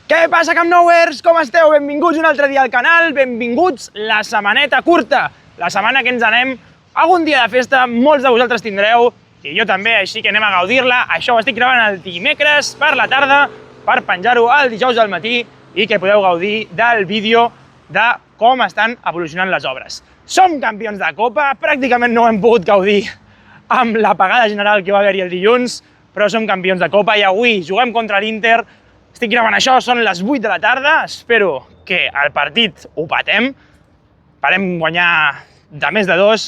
Què passa, Camp Nowers? Com esteu? Benvinguts un altre dia al canal, benvinguts la setmaneta curta, la setmana que ens anem algun dia de festa, molts de vosaltres tindreu, i jo també, així que anem a gaudir-la. Això ho estic gravant el dimecres per la tarda, per penjar-ho el dijous al matí i que podeu gaudir del vídeo de com estan evolucionant les obres. Som campions de Copa, pràcticament no hem pogut gaudir amb l'apagada general que va haver-hi el dilluns, però som campions de Copa i avui juguem contra l'Inter. Estic gravant això, són les 8 de la tarda, espero que el partit ho patem, farem guanyar de més de 2,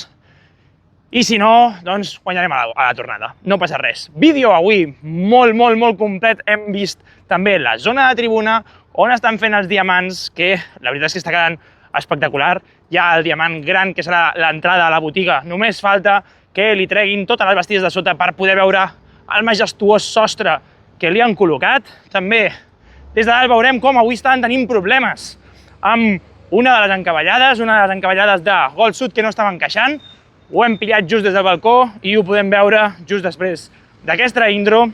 i si no, doncs guanyarem a la tornada, no passa res. Vídeo avui molt complet, hem vist també la zona de tribuna, on estan fent els diamants, que la veritat és que està quedant espectacular. Hi ha el diamant gran, que serà l'entrada a la botiga, només falta que li treguin totes les bastides de sota per poder veure el majestuós sostre que li han col·locat. També des de dalt veurem com avui estan tenint problemes amb una de les encavallades de Gold Sud que no estava encaixant. Ho hem pillat just des del balcó i ho podem veure just després d'aquesta intro.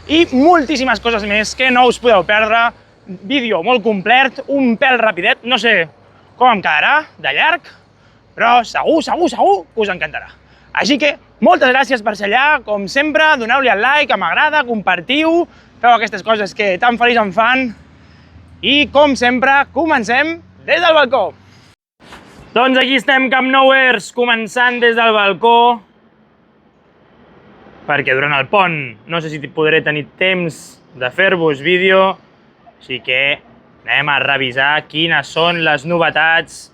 I moltíssimes coses més que no us podeu perdre. Vídeo molt complet, un pèl rapidet, no sé com em quedarà de llarg, però segur que us encantarà. Així que moltes gràcies per ser allà, com sempre, doneu-li el like, a m'agrada, compartiu, feu aquestes coses que tan feliç em fan. I, com sempre, comencem des del balcó. Doncs aquí estem, Camp Nowers, començant des del balcó, perquè durant el pont no sé si podré tenir temps de fer-vos vídeo, així que anem a revisar quines són les novetats,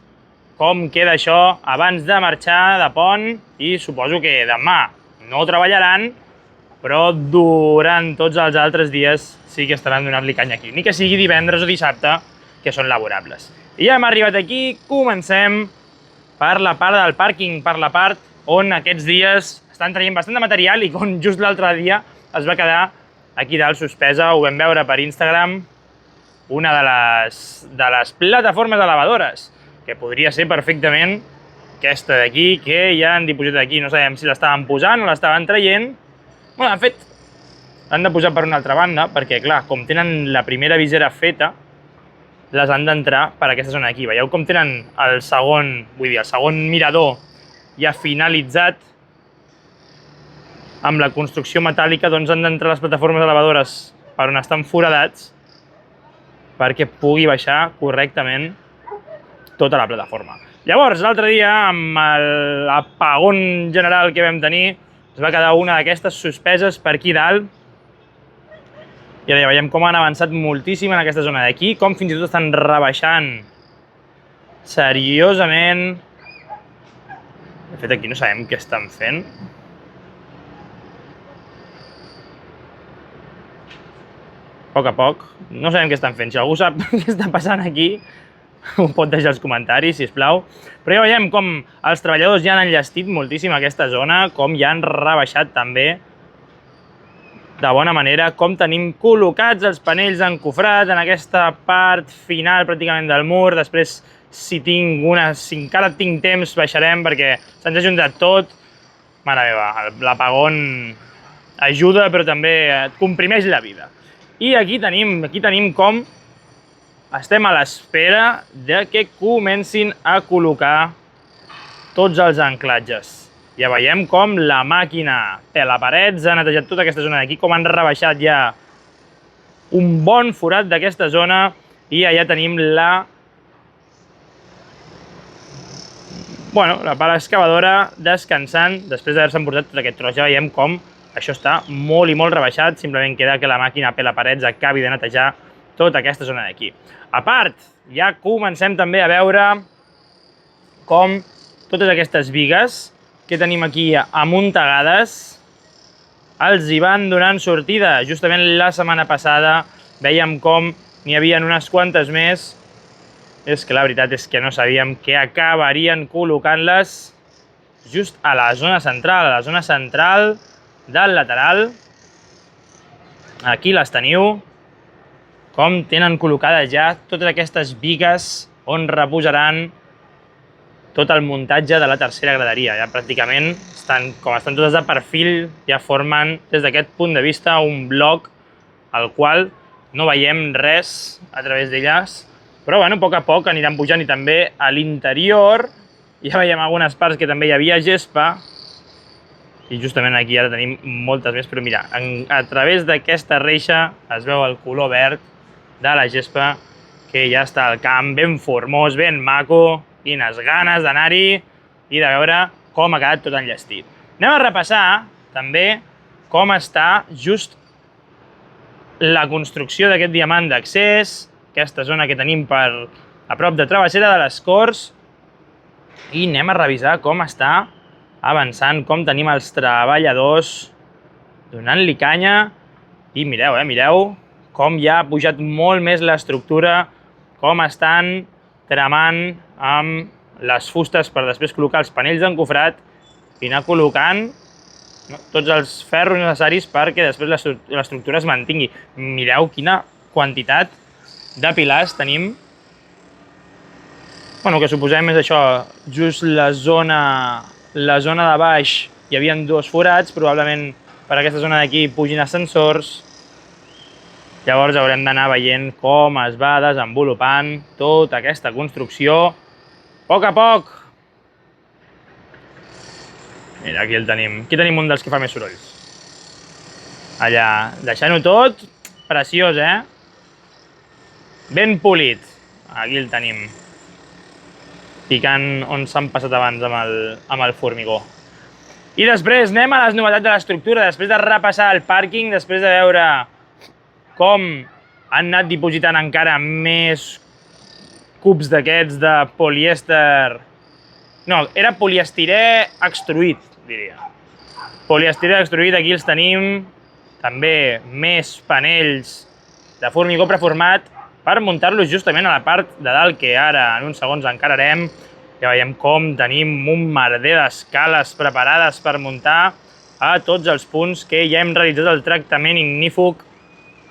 com queda això abans de marxar de pont, i suposo que demà no treballaran, però durant tots els altres dies sí que estaran donant-li canya aquí, ni que sigui divendres o dissabte, que són laborables. I ja hem arribat aquí, comencem per la part del pàrquing, per la part on aquests dies estan traient bastant de material i on just l'altre dia es va quedar aquí dalt suspesa, ho vam veure per Instagram, una de les plataformes elevadores, que podria ser perfectament aquesta d'aquí, que ja han dipositat aquí. No sabem si l'estaven posant o l'estaven traient. Bueno, de fet, l'han de posar per una altra banda, perquè, clar, com tenen la primera visera feta, les han d'entrar per aquesta zona d'aquí. Veieu com tenen el segon mirador ja finalitzat amb la construcció metàl·lica, doncs han d'entrar les plataformes elevadores per on estan foradats perquè pugui baixar correctament tota la plataforma. Llavors, l'altre dia, amb l'apagón general que vam tenir, es va quedar una d'aquestes suspeses per aquí dalt. I ara ja veiem com han avançat moltíssim en aquesta zona d'aquí, com fins i tot estan rebaixant seriosament. De fet, aquí no sabem què estan fent. A poc. No sabem què estan fent. Si algú sap què està passant aquí, ho pot deixar als comentaris, sisplau. Però ja veiem com els treballadors ja han enllestit moltíssim aquesta zona, com ja han rebaixat també de bona manera, com tenim col·locats els panells encofrats en aquesta part final pràcticament del mur. Després, si encara tinc temps, baixarem perquè se'ns ha juntat tot. Mare meva, l'apagón ajuda, però també et comprimeix la vida. I aquí tenim com estem a l'espera de que comencin a col·locar tots els anclatges. Ja veiem com la màquina pelaparets ha netejat tota aquesta zona d'aquí, com han rebaixat ja un bon forat d'aquesta zona, i allà tenim la pala excavadora descansant després d'haver-se emportat tot aquest tros. Ja veiem com això està molt i molt rebaixat, simplement queda que la màquina pelaparets acabi de netejar tota aquesta zona d'aquí. A part, ja comencem també a veure com totes aquestes bigues que tenim aquí amuntegades els hi van donant sortida. Justament la setmana passada veiem com n'hi havia unes quantes més. És que la veritat és que no sabíem que acabarien col·locant-les just a la zona central del lateral. Aquí les teniu, com tenen col·locades ja totes aquestes bigues on reposaran tot el muntatge de la tercera graderia. Ja pràcticament, com estan totes de perfil, ja formen des d'aquest punt de vista un bloc al qual no veiem res a través d'elles, però bueno, a poc aniran pujant i també a l'interior ja veiem algunes parts que també hi havia gespa i justament aquí ara tenim moltes més, però mira, a través d'aquesta reixa es veu el color verd de la gespa que ja està al camp, ben formós, ben maco, quines ganes d'anar-hi i de veure com ha quedat tot enllestit. Anem a repassar també com està just la construcció d'aquest diamant d'accés, aquesta zona que tenim a prop de Travessera de les Corts, i anem a revisar com està avançant, com tenim els treballadors donant-li canya, i mireu, mireu com ja ha pujat molt més l'estructura, com estan tramant amb les fustes per després col·locar els panells d'encofrat i anar col·locant tots els ferros necessaris perquè després l'estructura es mantingui. Mireu quina quantitat de pilars tenim. Bueno, que suposem és això, just la zona de baix hi havia 2 forats, probablement per aquesta zona d'aquí pugin ascensors. Llavors haurem d'anar veient com es va desenvolupant tota aquesta construcció a poc. Mira, aquí el tenim. Aquí tenim un dels que fa més sorolls. Allà, deixant-ho tot preciós, Ben polit. Aquí el tenim. Picant on s'han passat abans amb el formigó. I després anem a les novetats de l'estructura, després de repassar el pàrquing, després de veure com han anat dipositant encara més cubs d'aquests de polièster. No, era poliestirè extruït, diria. Poliestirè extruït, aquí els tenim. També més panells de formigó preformat per muntar-los justament a la part de dalt, que ara en uns segons encararem. Ja veiem com tenim un merder d'escales preparades per muntar a tots els punts que ja hem realitzat el tractament ignífug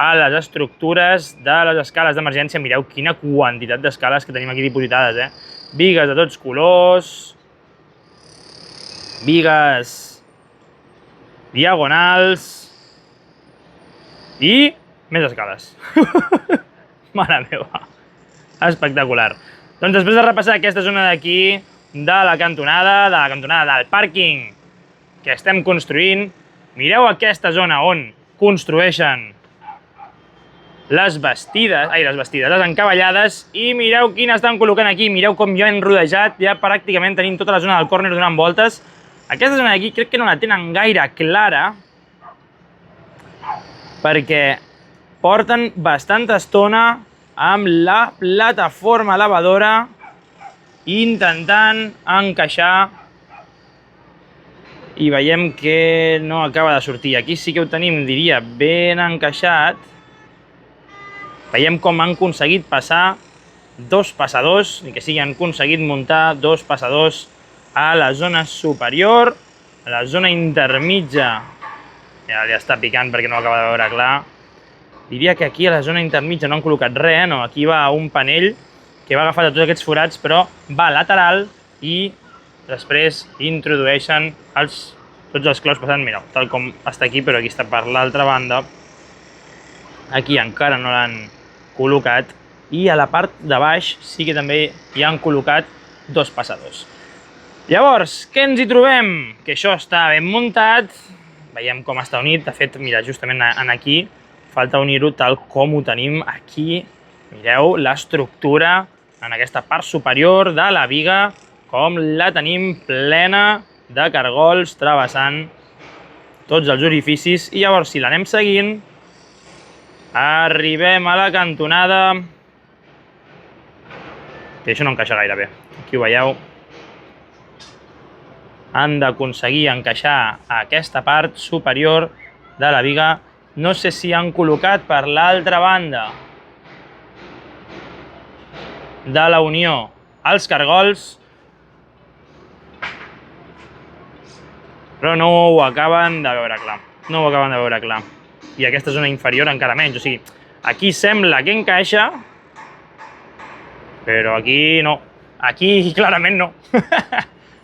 a les estructures de les escales d'emergència. Mireu quina quantitat d'escales que tenim aquí dipositades, Bigues de tots colors, bigues diagonals i més escales. Mare meva, espectacular. Doncs després de repassar aquesta zona d'aquí, de la cantonada del pàrquing que estem construint, mireu aquesta zona on construeixen les encavallades i mireu quina estan col·locant aquí. Mireu com ja hem rodejat, ja pràcticament tenim tota la zona del córner donant voltes. Aquesta zona d'aquí crec que no la tenen gaire clara perquè porten bastanta estona amb la plataforma elevadora intentant encaixar i veiem que no acaba de sortir. Aquí sí que ho tenim, diria, ben encaixat. Veiem com han aconseguit passar 2 passadors, ni que sigui han aconseguit muntar 2 passadors a la zona superior, a la zona intermitja. Ja li està picant perquè no acaba de veure clar. Diria que aquí a la zona intermitja no han col·locat res, no, aquí va un panell que va agafar tots aquests forats, però va lateral i després introdueixen tots els claus passant, mireu, tal com està aquí, però aquí està per l'altra banda. Aquí encara no l'han col·locat i a la part de baix sí que també hi han col·locat 2 passadors. Llavors, què ens hi trobem? Que això està ben muntat, veiem com està unit, de fet, mira, justament aquí falta unir-ho tal com ho tenim aquí. Mireu l'estructura en aquesta part superior de la biga, com la tenim plena de cargols travessant tots els orificis. I llavors, si l'anem seguint, arribem a la cantonada, que això no encaixa gaire bé, aquí ho veieu. Han d'aconseguir encaixar aquesta part superior de la biga. No sé si han col·locat per l'altra banda de la unió els cargols, però no ho acaben de veure clar. I aquesta zona inferior encara menys, o sigui, aquí sembla que encaixa, però aquí no. Aquí clarament no.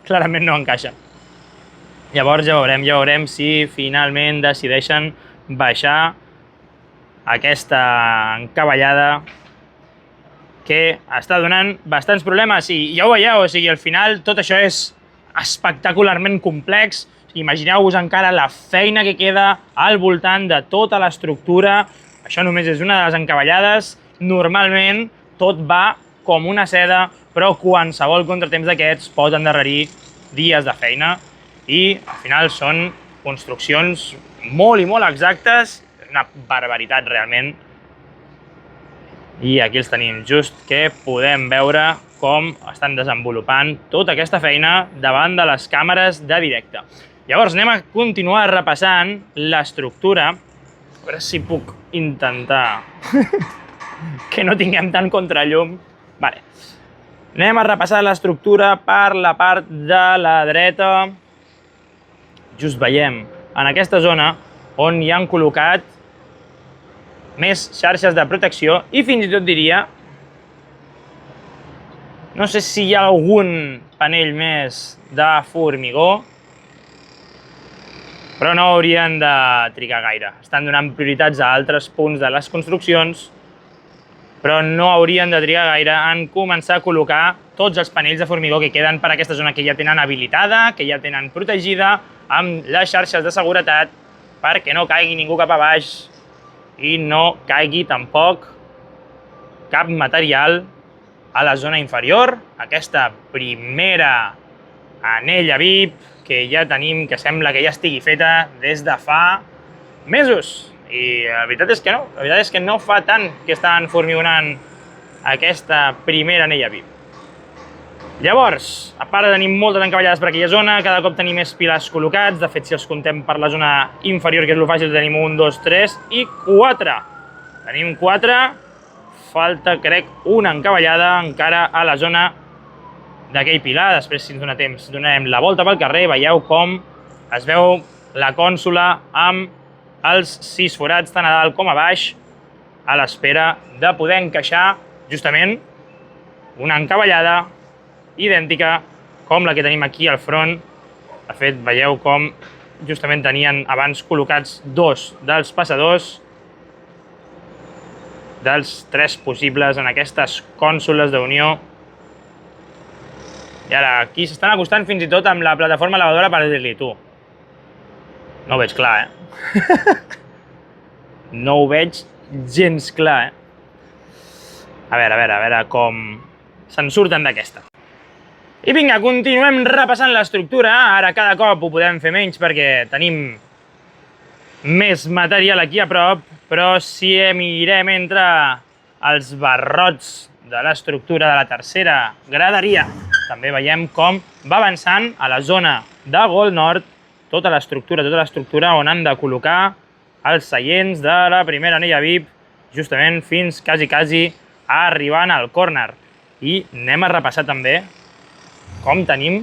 Clarament no encaixa. Llavors ja veurem si finalment decideixen baixar aquesta encavallada que està donant bastants problemes i ja ho veieu, o sigui, al final tot això és espectacularment complex. Imagineu-vos encara la feina que queda al voltant de tota l'estructura. Això només és una de les encavallades. Normalment tot va com una seda, però qualsevol contratemps d'aquests pot endarrerir dies de feina i al final són construccions molt i molt exactes, una barbaritat realment. I aquí els tenim, just que podem veure com estan desenvolupant tota aquesta feina davant de les càmeres de directe. Llavors anem a continuar repassant l'estructura. A veure si puc intentar que no tinguem tant contrallum. Vale. Anem a repassar l'estructura per la part de la dreta. Just veiem en aquesta zona on hi han col·locat més xarxes de protecció i fins i tot diria, no sé si hi ha algun panell més de formigó, però no haurien de trigar gaire. Estan donant prioritats a altres punts de les construccions, però no haurien de trigar gaire en començar a col·locar tots els panells de formigó que queden per aquesta zona que ja tenen habilitada, que ja tenen protegida, amb les xarxes de seguretat, perquè no caigui ningú cap a baix i no caigui tampoc cap material a la zona inferior. Aquesta primera anella VIP que ja tenim, que sembla que ja estigui feta des de fa mesos. I la veritat és que no, la veritat és que no fa tant que estan formigonant aquesta primera anella VIP. Llavors, a part de tenir moltes encavallades per aquella zona, cada cop tenim més pilars col·locats. De fet, si els contem per la zona inferior, que és el fàcil, tenim 1, 2, 3 i 4. Tenim 4. Falta, crec, una encavallada encara a la zona d'aquell pilar. Després, si ens dona temps, donarem la volta pel carrer. Veieu com es veu la cònsola amb els 6 forats tant a dalt com a baix, a l'espera de poder encaixar justament una encavallada idèntica com la que tenim aquí al front. De fet, veieu com justament tenien abans col·locats 2 dels passadors, dels 3 possibles en aquestes cònsoles d'unió. I ara aquí s'estan acostant fins i tot amb la plataforma lavadora per dir-li, tu, no ho veig clar, No ho veig gens clar, A veure com se'n surten d'aquesta. I vinga, continuem repassant l'estructura. Ara cada cop ho podem fer menys perquè tenim més material aquí a prop, però si mirem entre els barrots de l'estructura de la tercera graderia, també veiem com va avançant a la zona de Gol Nord tota l'estructura on han de col·locar els seients de la primera anella VIP, justament fins quasi arribant al córner. I anem a repassar també com tenim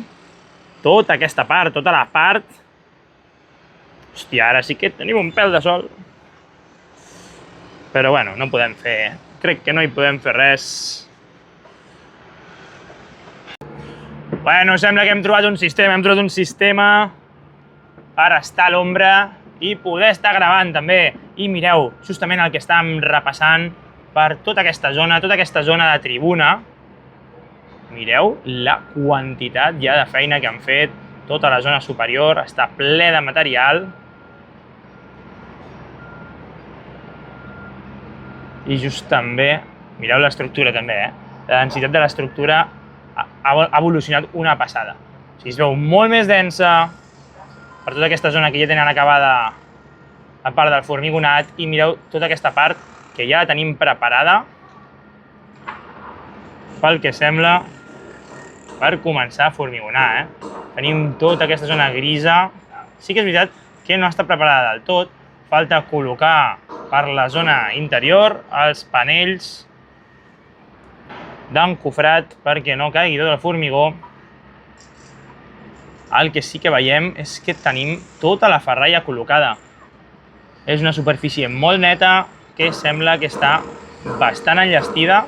tota aquesta part, tota la part. Hòstia, ara sí que tenim un pèl de sol. Però bueno, no podem fer... Crec que no hi podem fer res. Bueno, sembla que hem trobat un sistema per estar a l'ombra i poder estar gravant també. I mireu, justament el que estàvem repassant per tota aquesta zona de tribuna. Mireu la quantitat ja de feina que han fet. Tota la zona superior està ple de material. I just també, mireu l'estructura també, La densitat de l'estructura ha evolucionat una passada. O sigui, es veu molt més densa per tota aquesta zona que ja tenen acabada la part del formigonat i mireu tota aquesta part que ja la tenim preparada pel que sembla per començar a formigonar, Tenim tota aquesta zona grisa. Sí que és veritat que no està preparada del tot. Falta col·locar per la zona interior els panells d'encofrat perquè no caigui tot el formigó. El que sí que veiem és que tenim tota la ferralla col·locada. És una superfície molt neta que sembla que està bastant enllestida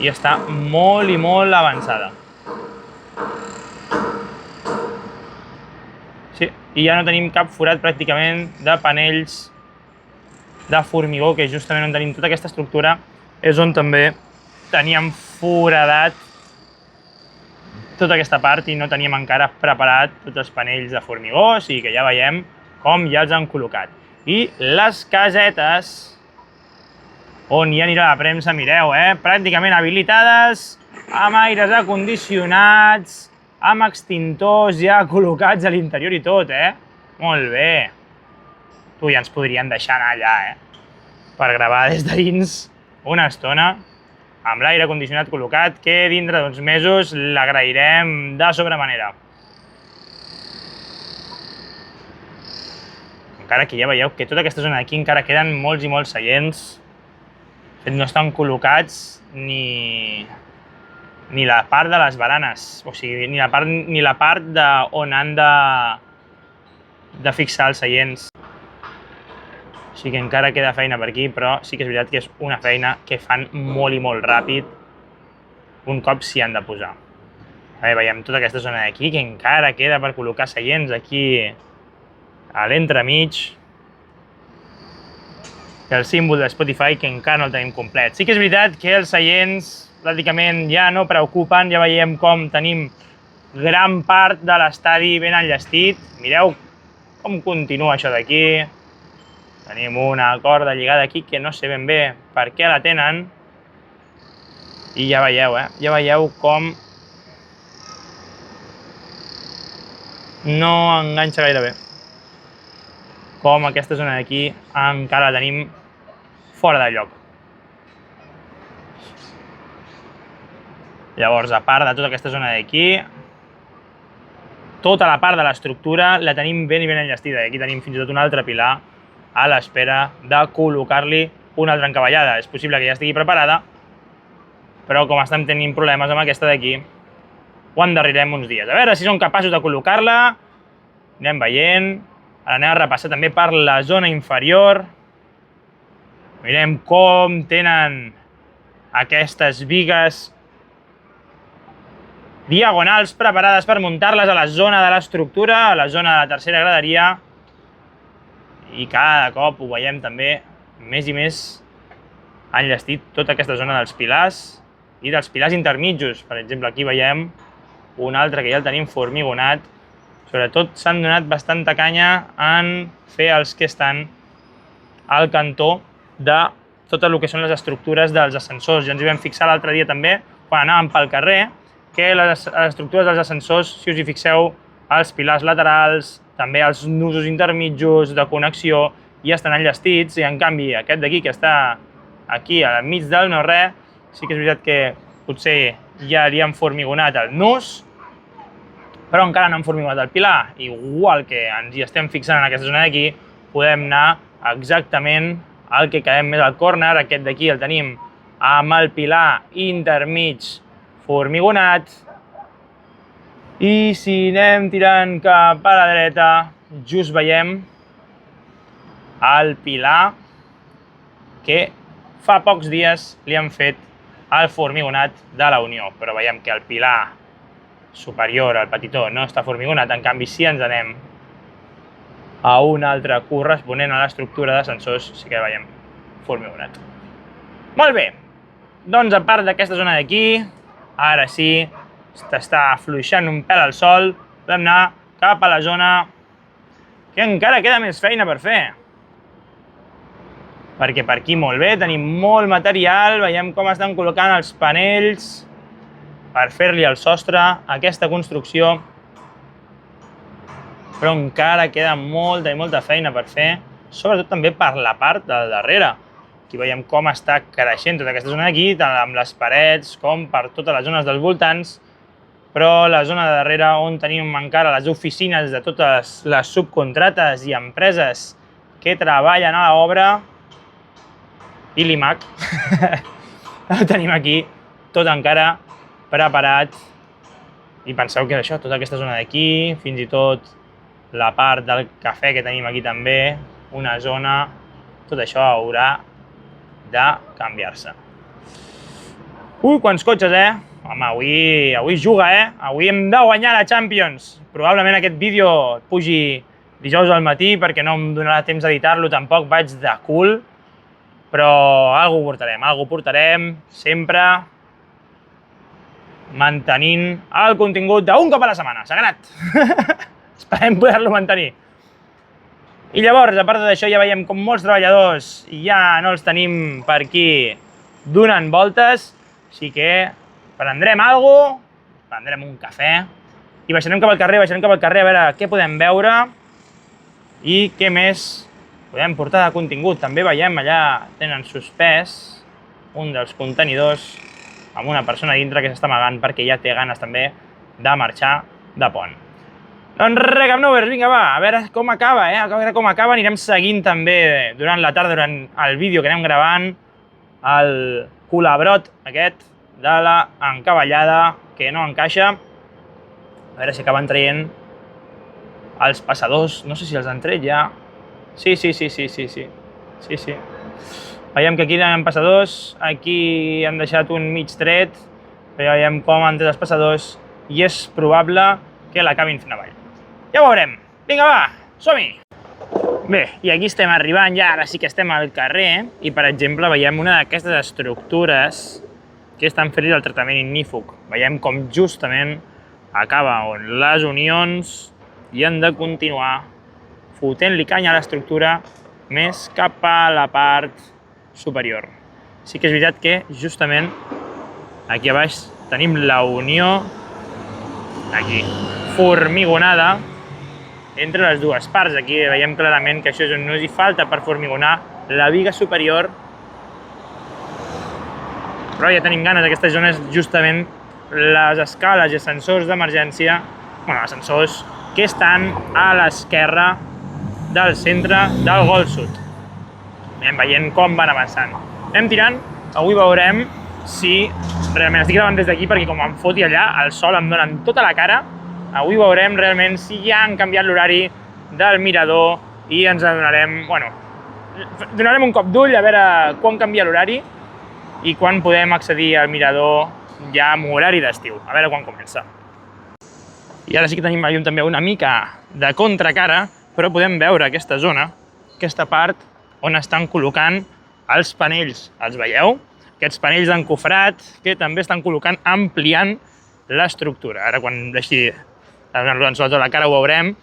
i està molt i molt avançada. Sí, i ja no tenim cap forat pràcticament de panells de formigó, que justament on tenim tota aquesta estructura és on també teníem foradat tota aquesta part i no teníem encara preparat tots els panells de formigó, o sigui que ja veiem com ja els han col·locat. I les casetes on ja anirà la premsa, mireu, pràcticament habilitades, amb aires acondicionats, amb extintors ja col·locats a l'interior i tot, Molt bé. Tu, ja ens podrien deixar anar allà, per gravar des de dins una estona, amb l'aire condicionat col·locat, que dintre d'uns mesos l'agrairem de sobremanera. Encara que ja veieu que tota aquesta zona d'aquí encara queden molts i molts seients. No estan col·locats ni la part de les baranes, o sigui, ni la part on han de fixar els seients. Així que encara queda feina per aquí, però sí que és veritat que és una feina que fan molt i molt ràpid un cop s'hi han de posar. Veiem tota aquesta zona d'aquí, que encara queda per col·locar seients aquí a l'entremig. I el símbol de Spotify, que encara no el tenim complet. Sí que és veritat que els seients pràcticament ja no preocupen, ja veiem com tenim gran part de l'estadi ben enllestit. Mireu com continua això d'aquí. Tenim una corda lligada aquí que no sé ben bé per què la tenen. I ja veieu, ja veieu com no enganxa gaire bé. Com aquesta zona d'aquí encara la tenim fora de lloc. Llavors, a part de tota aquesta zona d'aquí, tota la part de l'estructura la tenim ben i ben enllestida. I aquí tenim fins i tot un altre pilar a l'espera de col·locar-li una altra encavallada. És possible que ja estigui preparada, però com estem tenint problemes amb aquesta d'aquí, ho endarrirem uns dies. A veure si som capaços de col·locar-la. Anem veient. Ara anem a repassar també per la zona inferior. Mirem com tenen aquestes bigues diagonals preparades per muntar-les a la zona de l'estructura, a la zona de la tercera graderia. I cada cop ho veiem també més i més enllestit tota aquesta zona dels pilars i dels pilars intermitjos. Per exemple, aquí veiem un altre que ja el tenim formigonat. Sobretot s'han donat bastanta canya en fer els que estan al cantó de tot el que són les estructures dels ascensors. Ja ens hi vam fixar l'altre dia també, quan anàvem pel carrer, que les estructures dels ascensors, si us hi fixeu, els pilars laterals, també els nusos intermitjos de connexió ja estan enllestits, i en canvi aquest d'aquí, que està aquí al mig del no-res, sí que és veritat que potser ja li han formigonat el nus, però encara no han formigonat el pilar. Igual que ens hi estem fixant en aquesta zona d'aquí, podem anar exactament al que quedem més al córner. Aquest d'aquí el tenim amb el pilar intermig formigonat. I si anem tirant cap a la dreta, just veiem el pilar que fa pocs dies li han fet el formigonat de la unió. Però veiem que el pilar superior, el petitó, no està formigonat. En canvi, si ens anem a un altre corresponent a l'estructura d'ascensors, sí que veiem formigonat. Molt bé, doncs a part d'aquesta zona d'aquí, ara sí, està afluixant un pèl al sol, podem anar cap a la zona que encara queda més feina per fer. Perquè per aquí molt bé, tenim molt material, veiem com estan col·locant els panells per fer-li el sostre a aquesta construcció, però encara queda molta i molta feina per fer, sobretot també per la part del darrere. Aquí veiem com està creixent tota aquesta zona d'aquí, tant amb les parets com per totes les zones dels voltants, però la zona de darrere on tenim encara les oficines de totes les subcontrates i empreses que treballen a l'obra, i l'IMAC, el tenim aquí tot encara preparat. I penseu que això, tota aquesta zona d'aquí, fins i tot la part del cafè que tenim aquí també, una zona, tot això haurà de canviar-se. Ui, quants cotxes, Home, avui juga, Avui hem de guanyar la Champions. Probablement aquest vídeo pugi dijous al matí perquè no em donarà temps d'editar-lo tampoc, vaig de cul, però alguna portarem, sempre mantenint el contingut d'un cop a la setmana, sagrat. Esperem poder-lo mantenir. I llavors, a part d'això, ja veiem com molts treballadors ja no els tenim per aquí donant voltes, així que prendrem alguna cosa, prendrem un cafè i baixarem cap al carrer a veure què podem veure i què més podem portar de contingut. També veiem allà tenen suspès un dels contenidors amb una persona dintre que s'està amagant perquè ja té ganes també de marxar de pont. Doncs res, Capnovers, vinga va, a veure com acaba, a veure com acaba. Anirem seguint també durant la tarda, durant el vídeo que anem gravant, el culabrot aquest de la encavallada que no encaixa. A veure si acaben traient els passadors, no sé si els han tret ja. Sí. Veiem que aquí hi ha passadors, aquí han deixat un mig tret, però ja veiem com han tret els passadors i és probable que l'acabin fent avall. Ja ho veurem. Vinga, va, som-hi! Bé, i aquí estem arribant ja, ara sí que estem al carrer i, per exemple, veiem una d'aquestes estructures que estan fent el tractament ignífug. Veiem com justament acaba on les unions i han de continuar fotent-li canya a l'estructura més cap a la part superior. Sí que és veritat que justament aquí a baix tenim la unió aquí, formigonada entre les dues parts. Aquí veiem clarament que això és on no hi falta per formigonar la biga superior, però ja tenim ganes. Aquestes zones justament les escales i ascensors d'emergència, ascensors que estan a l'esquerra del centre del Gol Sud. Anem veient com van avançant. Anem tirant, avui veurem si realment estic gravant des d'aquí perquè com em foti allà, el sol em dona en tota la cara. Avui veurem realment si ja han canviat l'horari del mirador i ens adonarem, donarem un cop d'ull a veure quan canvia l'horari i quan podem accedir al mirador ja amb horari d'estiu, a veure quan comença. I ara sí que tenim també una mica de contracara, però podem veure aquesta zona, aquesta part on estan col·locant els panells. Els veieu? Aquests panells d'encofrat que també estan col·locant, ampliant l'estructura. Ara quan deixi de donar-lo sobretot a la cara ho veurem.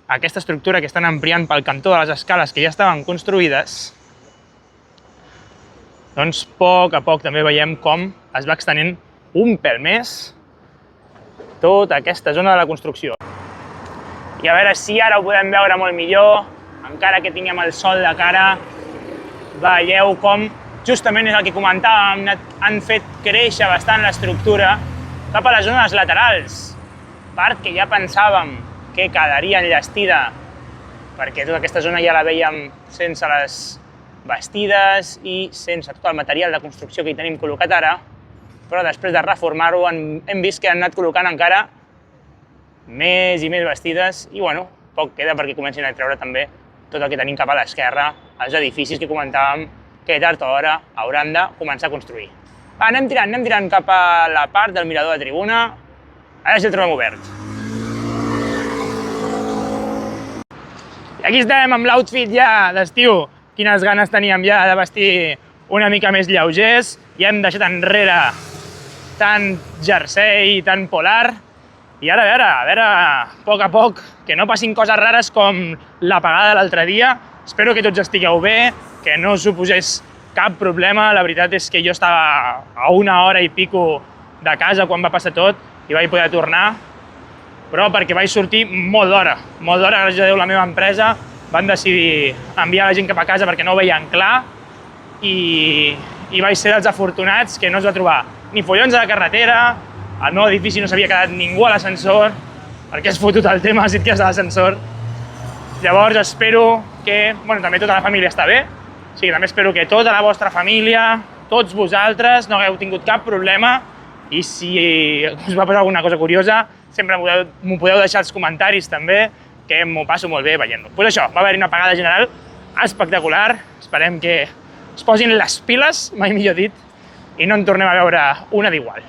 Aquesta estructura que estan ampliant pel cantó de les escales que ja estaven construïdes, doncs a poc també veiem com es va extenent un pèl més tota aquesta zona de la construcció. I a veure si ara ho podem veure molt millor, encara que tinguem el sol de cara, veieu com justament és el que comentàvem, han fet créixer bastant l'estructura cap a les zones laterals, part que ja pensàvem que quedaria enllestida perquè tota aquesta zona ja la vèiem sense les bastides i sense tot el material de construcció que hi tenim col·locat ara, però després de reformar-ho hem vist que han anat col·locant encara més i més bastides i poc queda perquè comencin a treure també tot el que tenim cap a l'esquerra, els edificis que comentàvem que tard o d'hora hauran de començar a construir. Va, anem tirant cap a la part del mirador de tribuna, a veure si el trobem obert. I aquí estem amb l'outfit ja d'estiu. Quines ganes teníem ja de vestir una mica més lleugers. Ja hem deixat enrere tant jersei, tant polar. I ara, a veure, a poc, que no passin coses rares com l'apagada de l'altre dia. Espero que tots estigueu bé, que no suposés cap problema. La veritat és que jo estava a 1 hora i pico de casa quan va passar tot i vaig poder tornar, però perquè vaig sortir molt d'hora, gràcies a Déu la meva empresa van decidir enviar la gent cap a casa perquè no ho veien clar i vaig ser dels afortunats que no es va trobar ni follons a la carretera, al meu edifici no s'havia quedat ningú a l'ascensor perquè has fotut el tema si et quedes a l'ascensor. Llavors espero que, també tota la família està bé, o sigui, també espero que tota la vostra família, tots vosaltres, no hagueu tingut cap problema i si us va passar alguna cosa curiosa, sempre m'ho podeu deixar als comentaris també, que m'ho passo molt bé veient-ho. Doncs això, va haver-hi una apagada general espectacular, esperem que es posin les piles, mai millor dit, i no en tornem a veure una d'igual.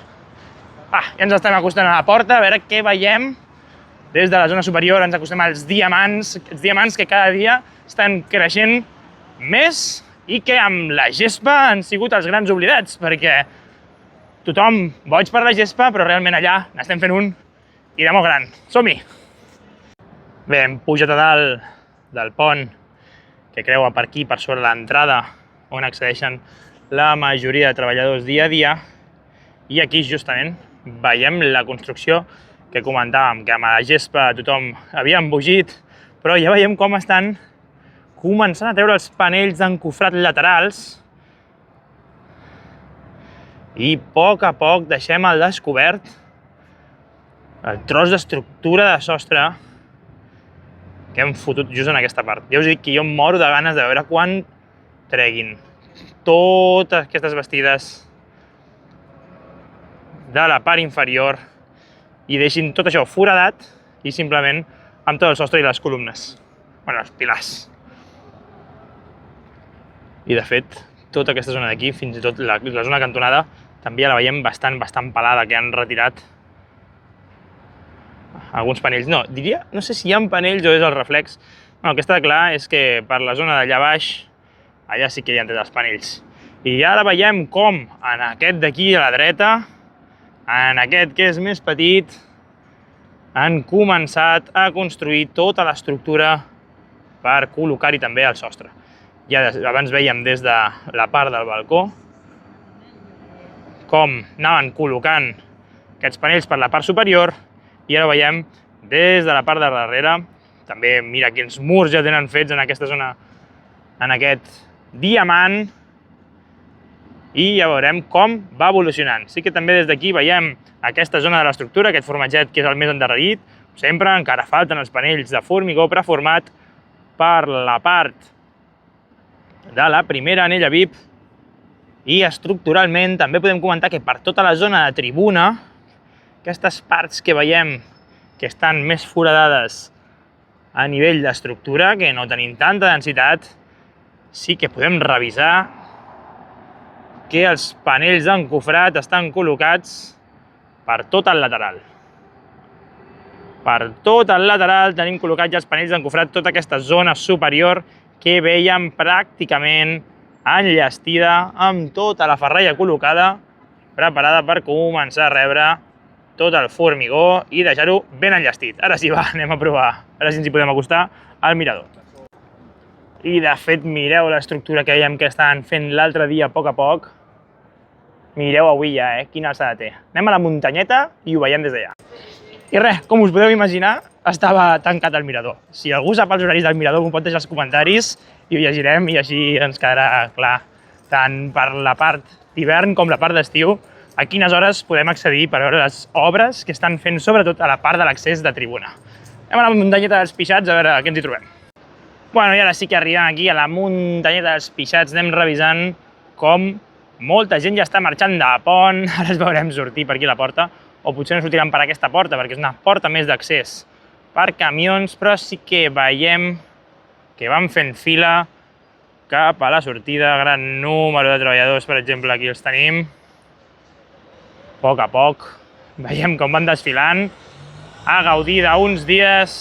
Ja ens estem acostant a la porta, a veure què veiem Des de la zona superior ens acostem als diamants, aquests diamants que cada dia estan creixent més i que amb la gespa han sigut els grans oblidats, perquè tothom boig per la gespa, però realment allà n'estem fent un i de molt gran. Som-hi! Bé, hem pujat a dalt del pont que creua per aquí, per sobre l'entrada, on accedeixen la majoria de treballadors dia a dia. I aquí, justament, veiem la construcció que comentàvem, que amb la gespa tothom havia embogit, però ja veiem com estan començant a treure els panells d'encofrat laterals i a poc deixem al descobert el tros d'estructura de sostre que hem fotut just en aquesta part. Ja us dic que jo em moro de ganes de veure quan treguin totes aquestes bastides de la part inferior i deixin tot això foradat i simplement amb tot el sostre i les columnes, bueno, els pilars. I de fet, tota aquesta zona d'aquí, fins i tot la zona cantonada, també ja la veiem bastant pelada, que han retirat alguns panells. No sé si hi ha panells o és el reflex. El que està clar és que per la zona d'allà baix, allà sí que hi ha tret els panells. I ara veiem com en aquest d'aquí a la dreta, en aquest que és més petit, han començat a construir tota l'estructura per col·locar-hi també el sostre. Ja abans veiem des de la part del balcó com anaven col·locant aquests panells per la part superior i ara veiem des de la part de darrere. També mira quins murs ja tenen fets en aquesta zona, en aquest diamant, i ja veurem com va evolucionant. Sí que també des d'aquí veiem aquesta zona de l'estructura, aquest formatget que és el més endarrerit. Sempre encara falten els panells de formigó preformat per la part de la primera anella VIP, i estructuralment també podem comentar que per tota la zona de tribuna, aquestes parts que veiem que estan més foradades a nivell d'estructura, que no tenim tanta densitat, sí que podem revisar que els panells d'encofrat estan col·locats per tot el lateral. Per tot el lateral tenim col·locats ja els panells d'encofrat, tota aquesta zona superior que veiem pràcticament enllestida amb tota la ferralla col·locada, preparada per començar a rebre tot el formigó i deixar-ho ben enllestit. Ara sí, va, anem a provar. Ara sí ens hi podem acostar al mirador. I de fet, mireu l'estructura que veiem que estan fent l'altre dia a poc. Mireu avui ja, quina alçada té. Anem a la muntanyeta i ho veiem des d'allà. I res, com us podeu imaginar, estava tancat el mirador. Si algú sap els horaris del mirador, m'ho pot deixar als comentaris i ho llegirem i així ens quedarà clar, tant per la part d'hivern com la part d'estiu, a quines hores podem accedir per veure les obres que estan fent, sobretot a la part de l'accés de tribuna. Anem a la muntanyeta dels Pixats a veure què ens hi trobem. Bueno, i ara sí que arribem aquí a la muntanyeta dels Pixats, anem revisant com molta gent ja està marxant de pont, ara es veurem sortir per aquí a la porta, o potser no sortiran per aquesta porta, perquè és una porta més d'accés per camions, però sí que veiem que van fent fila cap a la sortida, gran número de treballadors, per exemple, aquí els tenim. A poc, veiem com van desfilant a gaudir d'uns dies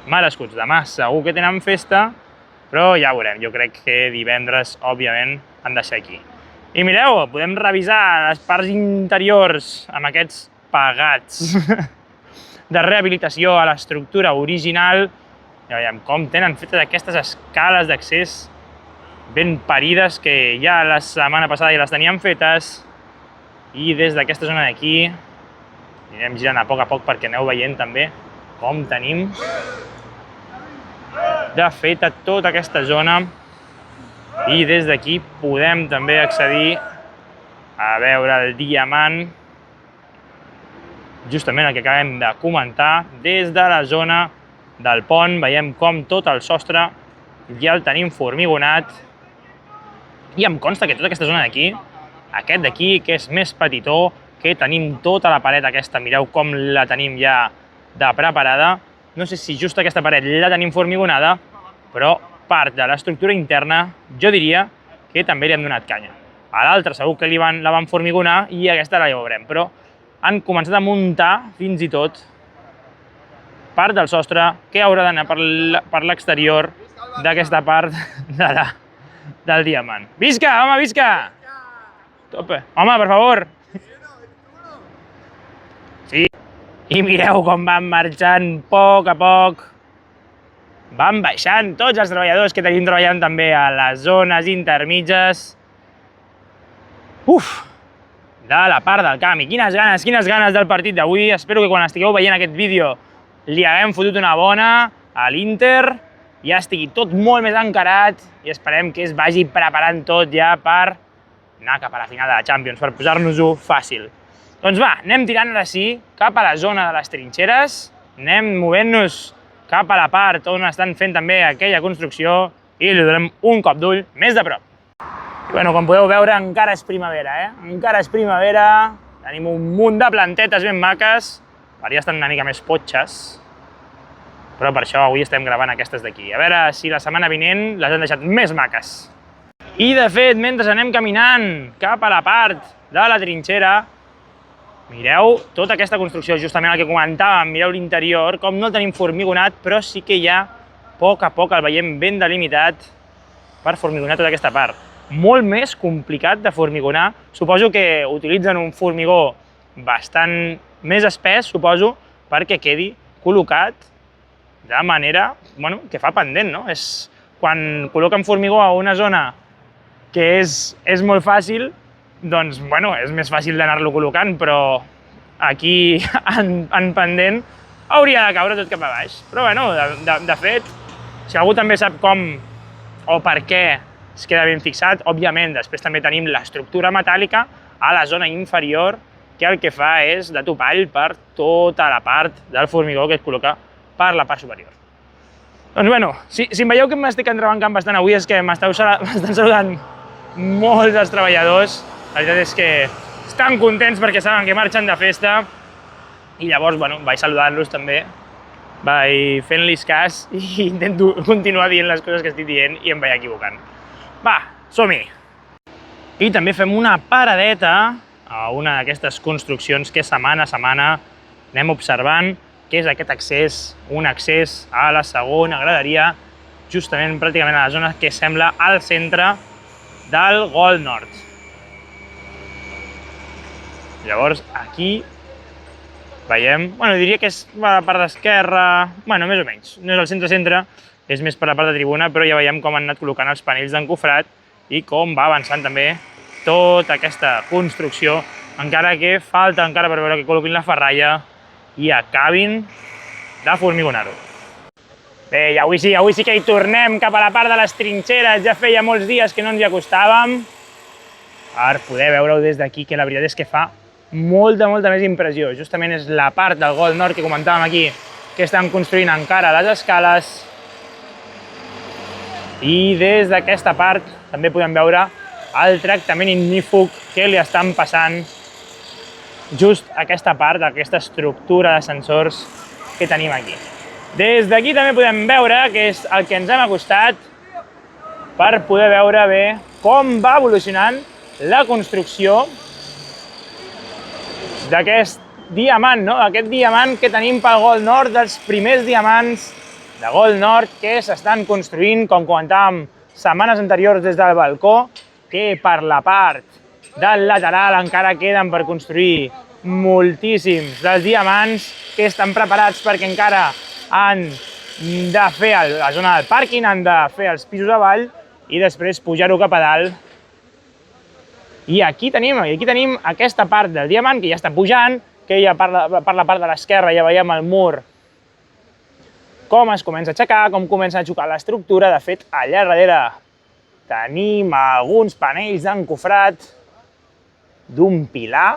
merescuts. Demà segur que tenen festa, però ja ho veurem. Jo crec que divendres, òbviament, han de ser aquí. I mireu, podem revisar les parts interiors amb aquests pegats de rehabilitació a l'estructura original. Ja veiem com tenen fetes aquestes escales d'accés ben parides, que ja la setmana passada ja les tenien fetes. I des d'aquesta zona d'aquí anirem girant a poc perquè aneu veient també com tenim de feta tota aquesta zona. I des d'aquí podem també accedir a veure el diamant, justament el que acabem de comentar. Des de la zona del pont veiem com tot el sostre ja el tenim formigonat, i em consta que tota aquesta zona d'aquí, aquest d'aquí, que és més petitó, que tenim tota la paret aquesta, mireu com la tenim ja de preparada. No sé si just aquesta paret la tenim formigonada, però part de l'estructura interna jo diria que també li hem donat canya. A l'altra segur que la van formigonar i aquesta la ja veurem, però han començat a muntar fins i tot part del sostre que haurà d'anar per l'exterior d'aquesta part del diamant. Visca, home, visca! Tope. Home, per favor! Sí. I mireu com van marxant a poc. Van baixant tots els treballadors que tenim treballant també a les zones intermitges. De la part del camp. I quines ganes del partit d'avui. Espero que quan estigueu veient aquest vídeo li haguem fotut una bona a l'Inter, ja estigui tot molt més encarat i esperem que es vagi preparant tot ja per anar cap a la final de la Champions, per posar-nos-ho fàcil. Doncs va, anem tirant ara sí cap a la zona de les trinxeres, anem movent-nos cap a la part on estan fent també aquella construcció i li donem un cop d'ull més de prop. I bueno, com podeu veure, encara és primavera, Encara és primavera, tenim un munt de plantetes ben maques, ara ja estan una mica més potxes, però per això avui estem gravant aquestes d'aquí. A veure si la setmana vinent les han deixat més maques. I de fet, mentre anem caminant cap a la part de la trinxera, mireu tota aquesta construcció, justament el que comentàvem, mireu l'interior, com no el tenim formigonat, però sí que ja a poc el veiem ben delimitat per formigonar tota aquesta part. Molt més complicat de formigonar, suposo que utilitzen un formigó bastant més espès, suposo, perquè quedi col·locat de manera que fa pendent, no? Quan col·loquen formigó a una zona que és molt fàcil, doncs, és més fàcil d'anar-lo col·locant, però aquí, en pendent, hauria de caure tot cap a baix. Però, de fet, si algú també sap com o per què es queda ben fixat, òbviament, després també tenim l'estructura metàl·lica a la zona inferior, que el que fa és de topall per tota la part del formigó que es col·loca per la part superior. Doncs, si em veieu que m'estic entrebancant bastant avui és que m'estan saludant molts dels treballadors. La veritat és que estan contents perquè saben que marxen de festa i llavors, vaig saludant-los també, vaig fent-los cas i intento continuar dient les coses que estic dient i em vaig equivocant. Va, som-hi! I també fem una paradeta a una d'aquestes construccions que setmana a setmana anem observant, que és aquest accés, un accés a la segona graderia, justament pràcticament a la zona que sembla al centre del Gol Nord. Llavors, aquí veiem, diria que és la part d'esquerra, més o menys, no és el centre-centre, és més per la part de tribuna, però ja veiem com han anat col·locant els panells d'encofrat i com va avançant també tota aquesta construcció, encara que falta encara per veure que col·loquin la ferralla i acabin de formigonar-ho. Bé, i avui sí que hi tornem cap a la part de les trinxeres, ja feia molts dies que no ens hi acostàvem, per poder veure-ho des d'aquí, que la veritat és que fa molta més impressió. Justament és la part del Gol Nord que comentàvem aquí, que estan construint encara les escales. I des d'aquesta part també podem veure el tractament ignífug que li estan passant just aquesta part, aquesta estructura d'ascensors que tenim aquí. Des d'aquí també podem veure, que és el que ens hem acostat, per poder veure bé com va evolucionant la construcció d'aquest diamant, aquest diamant que tenim pel Gol Nord, dels primers diamants de Gol Nord que s'estan construint, com comentàvem setmanes anteriors des del balcó, que per la part del lateral encara queden per construir moltíssims dels diamants que estan preparats perquè encara han de fer la zona del pàrquing, han de fer els pisos avall i després pujar-ho cap a dalt. I aquí tenim aquesta part del diamant que ja està pujant, que ja per la part de l'esquerra ja veiem el mur com es comença a aixecar, com comença a xocar l'estructura. De fet, allà darrere tenim alguns panells d'encofrat d'un pilar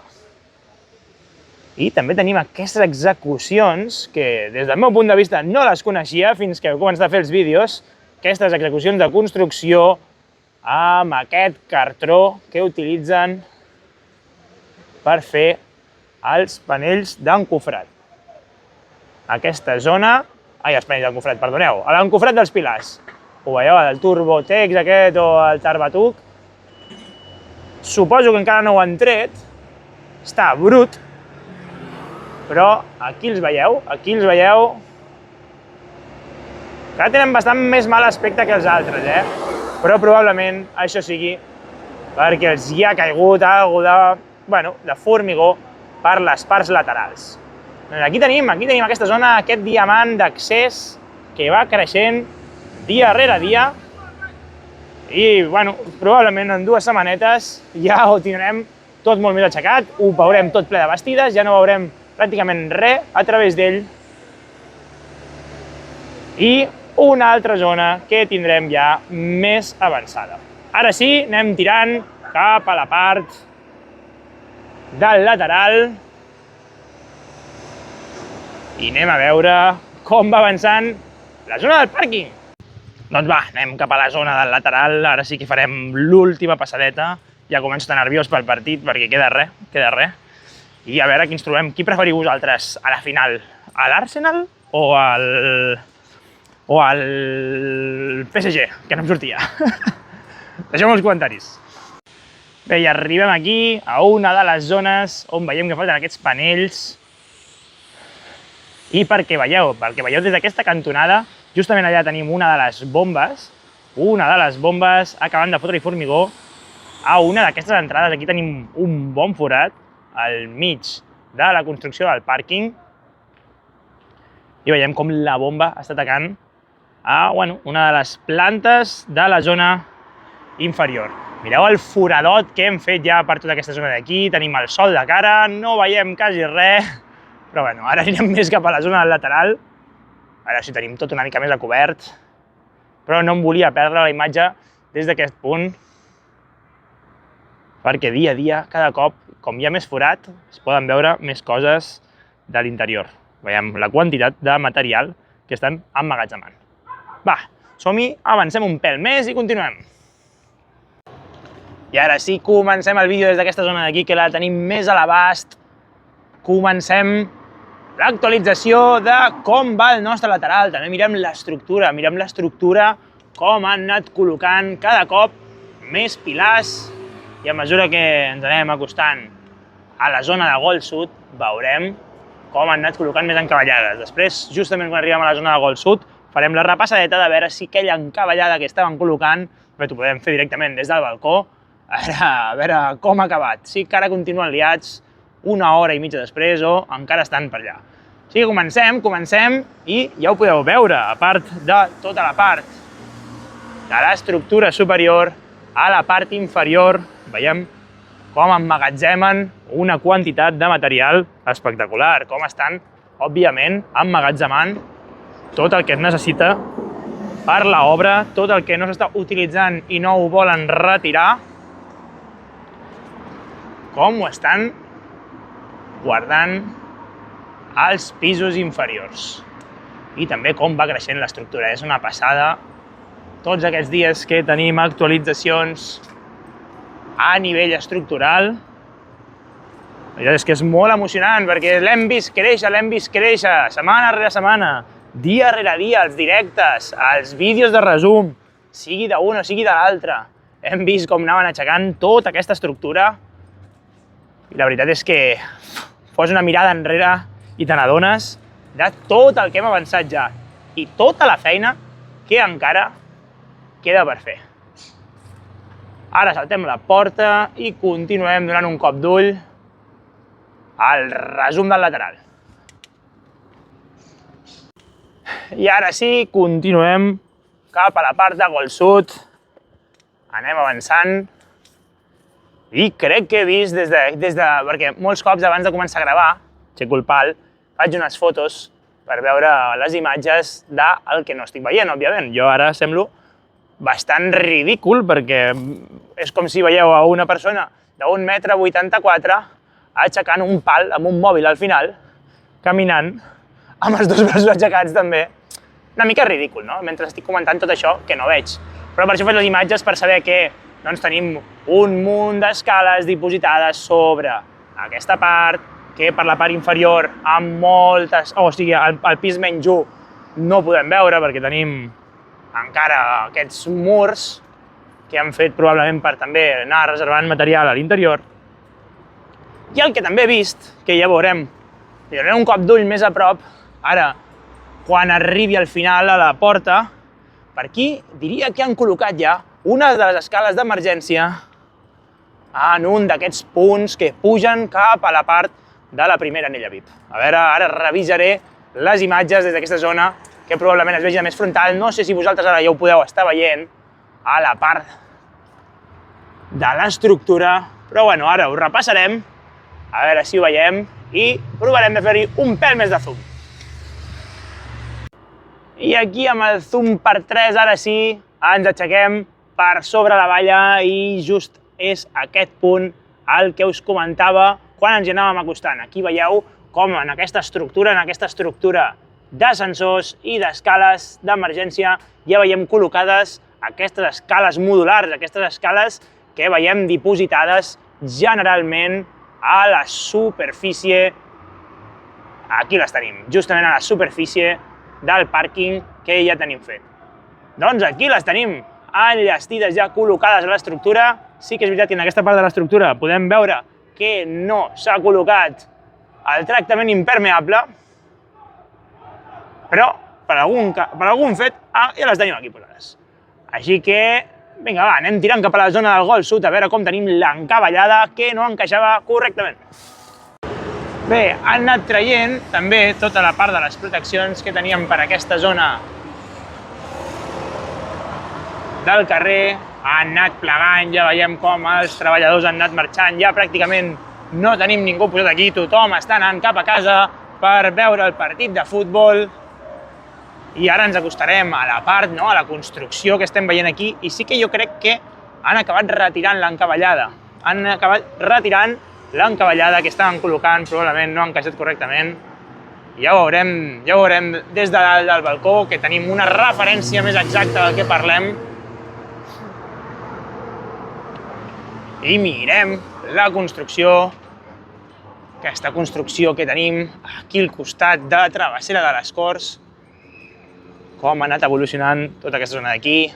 i també tenim aquestes execucions que des del meu punt de vista no les coneixia fins que he començat a fer els vídeos, aquestes execucions de construcció amb aquest cartró que utilitzen per fer els panells d'encofrat. Aquesta zona, els panells d'encofrat, perdoneu, l'encofrat dels pilars. Ho veieu, el Turbotex aquest o el Tarbatuc. Suposo que encara no ho han tret, està brut, però aquí els veieu Ara tenen bastant més mal aspecte que els altres, però probablement això sigui perquè els hi ha caigut alguna cosa de formigó per les parts laterals. Aquí tenim aquesta zona, aquest diamant d'accés que va creixent dia rere dia i, probablement en 2 setmanetes ja ho tindrem tot molt més aixecat, ho veurem tot ple de bastides, ja no veurem pràcticament res a través d'ell. I una altra zona que tindrem ja més avançada. Ara sí, anem tirant cap a la part del lateral i anem a veure com va avançant la zona del pàrquing. Doncs va, anem cap a la zona del lateral, ara sí que farem l'última passadeta. Ja començo a estar nerviós pel partit perquè queda res. I a veure qui ens trobem. Qui preferiu vosaltres a la final? A l'Arsenal o al PSG? Que no em sortia. Deixeu-me als comentaris. Bé, i arribem aquí a una de les zones on veiem que falten aquests panells. I perquè veieu des d'aquesta cantonada, justament allà tenim una de les bombes acabant de fotre-hi formigó a una d'aquestes entrades. Aquí tenim un bon forat al mig de la construcció del pàrquing i veiem com la bomba està atacant a una de les plantes de la zona inferior. Mireu el foradot que hem fet ja per tota aquesta zona d'aquí, tenim el sol de cara, no veiem quasi res, però ara anirem més cap a la zona del lateral. Ara sí tenim tot una mica més a cobert, però no em volia perdre la imatge des d'aquest punt, perquè dia a dia, cada cop, com hi ha més forat, es poden veure més coses de l'interior. Veiem la quantitat de material que estem emmagatzemant. Va, som-hi, avancem un pèl més i continuem. I ara sí, comencem el vídeo des d'aquesta zona d'aquí, que la tenim més a l'abast. Comencem l'actualització de com va el nostre lateral. També mirem l'estructura, com han anat col·locant cada cop més pilars, i a mesura que ens anem acostant a la zona de Gol Sud, veurem com han anat col·locant més encavallades. Després, justament quan arribem a la zona de Gol Sud, farem la repassadeta de veure si aquella encavallada que estaven col·locant, ho podem fer directament des del balcó, a veure com ha acabat. Sí que ara continuen liats 1 hora i mitja després o encara estan per allà. Així que comencem i ja ho podeu veure, a part de tota la part de l'estructura superior, a la part inferior veiem com emmagatzemen una quantitat de material espectacular, com estan, òbviament, emmagatzemant tot el que es necessita per l'obra, tot el que no s'està utilitzant i no ho volen retirar, com ho estan guardant als pisos inferiors. I també com va creixent l'estructura, és una passada. Tots aquests dies que tenim actualitzacions a nivell estructural, la veritat és que és molt emocionant perquè l'hem vist créixer, setmana rere setmana, dia rere dia, els directes, els vídeos de resum, sigui d'un o sigui de l'altre. Hem vist com anaven aixecant tota aquesta estructura i la veritat és que fos una mirada enrere i te n'adones de tot el que hem avançat ja i tota la feina que encara queda per fer. Ara saltem la porta i continuem donant un cop d'ull al resum del lateral. I ara sí, continuem cap a la part de Gol Sud. Anem avançant. I crec que he vist perquè molts cops abans de començar a gravar, aixeco el pal, faig unes fotos per veure les imatges del que no estic veient, òbviament. Jo ara semblo bastant ridícul perquè és com si veieu a una persona d'1,84 m aixecant un pal amb un mòbil al final, caminant, amb els dos braços aixecats també. Una mica ridícul, no? Mentre estic comentant tot això, que no veig. Però per això faig les imatges per saber que tenim un munt d'escales dipositades sobre aquesta part, que per la part inferior amb moltes... O sigui, al pis menys 1 no podem veure perquè tenim encara aquests murs que han fet probablement per també anar reservant material a l'interior. I el que també he vist, que ja veurem, li donaré un cop d'ull més a prop, ara quan arribi al final a la porta. Per aquí diria que han col·locat ja una de les escales d'emergència en un d'aquests punts que pugen cap a la part de la primera anella VIP. A veure, ara revisaré les imatges des d'aquesta zona, que probablement es vegi de més frontal. No sé si vosaltres ara ja ho podeu estar veient a la part de l'estructura, però bueno, ara ho repassarem, a veure si ho veiem, i provarem de fer-hi un pèl més de zoom. I aquí amb el zoom per 3, ara sí, ens aixequem per sobre la valla i just és aquest punt el que us comentava quan ens hi anàvem acostant. Aquí veieu com en aquesta estructura d'ascensors i d'escales d'emergència ja veiem col·locades aquestes escales modulars, aquestes escales que veiem dipositades generalment a la superfície. Aquí les tenim, justament a la superfície del pàrquing que ja tenim fet. Doncs aquí les tenim, enllestides ja col·locades a l'estructura. Sí que és veritat que en aquesta part de l'estructura podem veure que no s'ha col·locat el tractament impermeable, però per algun fet ja les tenim aquí posades. Així que, vinga, va, anem tirant cap a la zona del Gol Sud a veure com tenim l'encavallada que no encaixava correctament. Bé, han anat traient també tota la part de les proteccions que teníem per aquesta zona del carrer, han anat plegant, ja veiem com els treballadors han anat marxant, ja pràcticament no tenim ningú posat aquí, tothom està anant cap a casa per veure el partit de futbol. I ara ens acostarem a la part, a la construcció que estem veient aquí, i sí que jo crec que han acabat retirant l'encavallada. Han acabat retirant l'encavallada que estaven col·locant, probablement no han encaixat correctament. Ja ho veurem des de dalt del balcó, que tenim una referència més exacta del que parlem. I mirem la construcció, aquesta construcció que tenim aquí al costat de Travessera de les Corts, com ha anat evolucionant tota aquesta zona d'aquí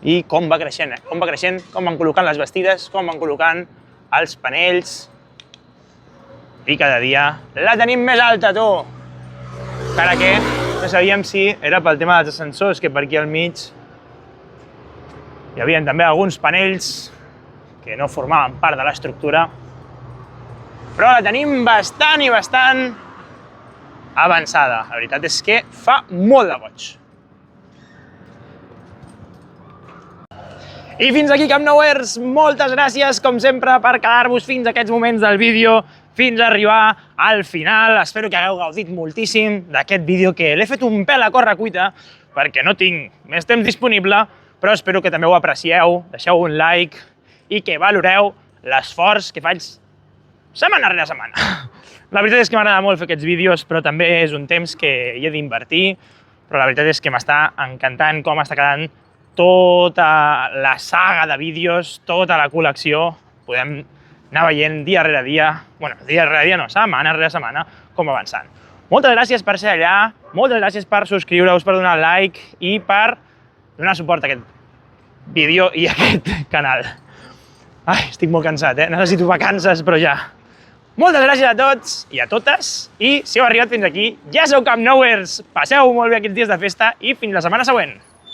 i com va creixent, com van col·locant les bastides, com van col·locant els panells, i cada dia la tenim més alta, tu! Encara que no sabíem si era pel tema dels ascensors, que per aquí al mig hi havia també alguns panells que no formaven part de l'estructura, però la tenim bastant i bastant avançada. La veritat és que fa molt de goig. I fins aquí Camp Nou Airs. Moltes gràcies, com sempre, per quedar-vos fins a aquests moments del vídeo, fins a arribar al final. Espero que hagueu gaudit moltíssim d'aquest vídeo, que l'he fet un pèl a correcuita, perquè no tinc més temps disponible, però espero que també ho aprecieu, deixeu un like i que valoreu l'esforç que faig setmana rere setmana. La veritat és que m'agrada molt fer aquests vídeos, però també és un temps que hi he d'invertir, però la veritat és que m'està encantant com està quedant tota la saga de vídeos, tota la col·lecció. Podem anar veient dia rere dia, bueno, dia rere dia no, setmana rere setmana, com avançant. Moltes gràcies per ser allà, moltes gràcies per subscriure-us, per donar like i per donar suport a aquest vídeo i a aquest canal. Ai, estic molt cansat, necessito vacances, però ja. Moltes gràcies a tots i a totes, i si heu arribat fins aquí, ja sou Camp Nou Airs. Passeu molt bé aquests dies de festa i fins la setmana següent.